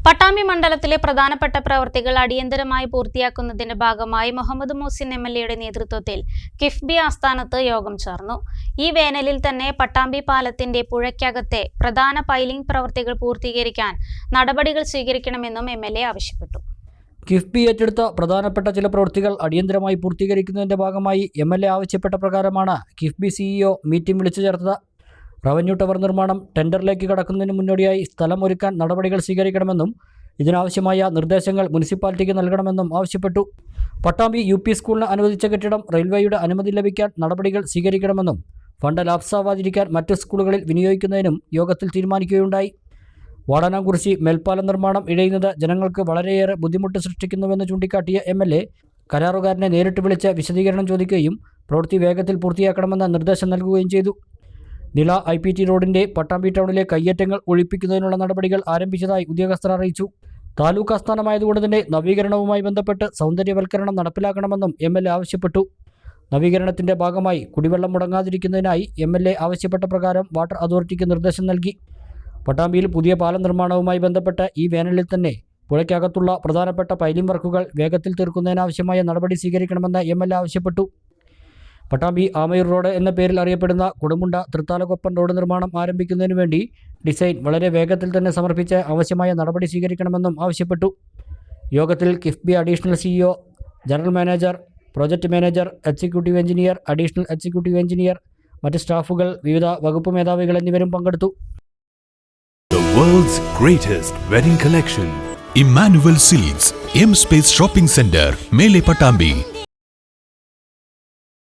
പട്ടാമ്പി മണ്ഡലത്തിലെ പ്രധാനപ്പെട്ട പ്രവൃത്തികൾ അടിയന്തരമായി പൂർത്തിയാക്കുന്നതിന്റെ ഭാഗമായി മുഹമ്മദ് മുഹസിൻ എംഎൽഎയുടെ നേതൃത്വത്തിൽ കിഫ്ബി ആസ്ഥാനത്ത് യോഗം ചേർന്നു. ഈ വേനലിൽ തന്നെ പട്ടാമ്പി പാലത്തിന്റെ പുഴയ്ക്കകത്തെ പ്രധാന പൈലിംഗ് പ്രവൃത്തികൾ പൂർത്തീകരിക്കാൻ നടപടികൾ സ്വീകരിക്കണമെന്നും എംഎൽഎ ആവശ്യപ്പെട്ടു. കിഫ്ബി ഏറ്റെടുത്ത പ്രധാനപ്പെട്ട ചില പ്രവൃത്തികൾ അടിയന്തരമായി പൂർത്തീകരിക്കുന്നതിന്റെ ഭാഗമായി എംഎൽഎ ആവശ്യപ്പെട്ട പ്രകാരമാണ് കിഫ്ബി സിഇഒ മീറ്റിംഗ് വിളിച്ചു ചേർത്തത്. റവന്യൂ ടവർ നിർമ്മാണം ടെൻഡറിലേക്ക് കടക്കുന്നതിന് മുന്നോടിയായി സ്ഥലം ഒരുക്കാൻ നടപടികൾ സ്വീകരിക്കണമെന്നും ഇതിനാവശ്യമായ നിർദ്ദേശങ്ങൾ മുനിസിപ്പാലിറ്റിക്ക് നൽകണമെന്നും ആവശ്യപ്പെട്ടു. പട്ടാമ്പി UP സ്കൂളിന് അനുവദിച്ച കെട്ടിടം റെയിൽവേയുടെ അനുമതി ലഭിക്കാൻ നടപടികൾ സ്വീകരിക്കണമെന്നും ഫണ്ട് ലാപ്സാവാതിരിക്കാൻ മറ്റ് സ്കൂളുകളിൽ വിനിയോഗിക്കുന്നതിനും യോഗത്തിൽ തീരുമാനിക്കുകയുണ്ടായി. വാടാനാംകുറിശി മേൽപ്പാലം നിർമ്മാണം ഇഴയുന്നത് ജനങ്ങൾക്ക് വളരെയേറെ ബുദ്ധിമുട്ട് സൃഷ്ടിക്കുന്നുവെന്ന് ചൂണ്ടിക്കാട്ടിയ എംഎൽഎ കരാറുകാരനെ നേരിട്ട് വിളിച്ച് വിശദീകരണം ചോദിക്കുകയും പ്രവൃത്തി വേഗത്തിൽ പൂർത്തിയാക്കണമെന്ന നിർദ്ദേശം നൽകുകയും ചെയ്തു. നില IPT റോഡിന്റെ പട്ടാമ്പി ടൗണിലെ കയ്യേറ്റങ്ങൾ ഒഴിപ്പിക്കുന്നതിനുള്ള നടപടികൾ ആരംഭിച്ചതായി ഉദ്യോഗസ്ഥർ അറിയിച്ചു. താലൂക്ക് ആസ്ഥാനമായതുകൊണ്ട് തന്നെ നവീകരണവുമായി ബന്ധപ്പെട്ട് സൗന്ദര്യവൽക്കരണം നടപ്പിലാക്കണമെന്നും MLA ആവശ്യപ്പെട്ടു. നവീകരണത്തിന്റെ ഭാഗമായി കുടിവെള്ളം മുടങ്ങാതിരിക്കുന്നതിനായി MLA ആവശ്യപ്പെട്ട പ്രകാരം വാട്ടർ അതോറിറ്റിക്ക് നിർദ്ദേശം നൽകി. പട്ടാമ്പിയിൽ പുതിയ പാലം നിർമ്മാണവുമായി ബന്ധപ്പെട്ട് ഈ വേനലിൽ തന്നെ പുഴയ്ക്കകത്തുള്ള പ്രധാനപ്പെട്ട പൈലിംഗ് വർക്കുകൾ വേഗത്തിൽ തീർക്കുന്നതിനാവശ്യമായ നടപടി സ്വീകരിക്കണമെന്ന് MLA ആവശ്യപ്പെട്ടു. പട്ടാമ്പി ആമയൂർ റോഡ് എന്ന പേരിൽ അറിയപ്പെടുന്ന കുടമുണ്ട തൃത്താലക്കൊപ്പം റോഡ് നിർമ്മാണം ആരംഭിക്കുന്നതിനു വേണ്ടി ഡിസൈൻ വളരെ വേഗത്തിൽ തന്നെ സമർപ്പിച്ച് ആവശ്യമായ നടപടി സ്വീകരിക്കണമെന്നും ആവശ്യപ്പെട്ടു. യോഗത്തിൽ KIIFB additional CEO, general manager, project manager, executive engineer, additional executive engineer, മറ്റ് സ്റ്റാഫുകൾ, വിവിധ വകുപ്പ് മേധാവികൾ എന്നിവരും പങ്കെടുത്തു. The world's greatest wedding collection. Emmanuel Silks, M Space Shopping Center, Mele Patambi.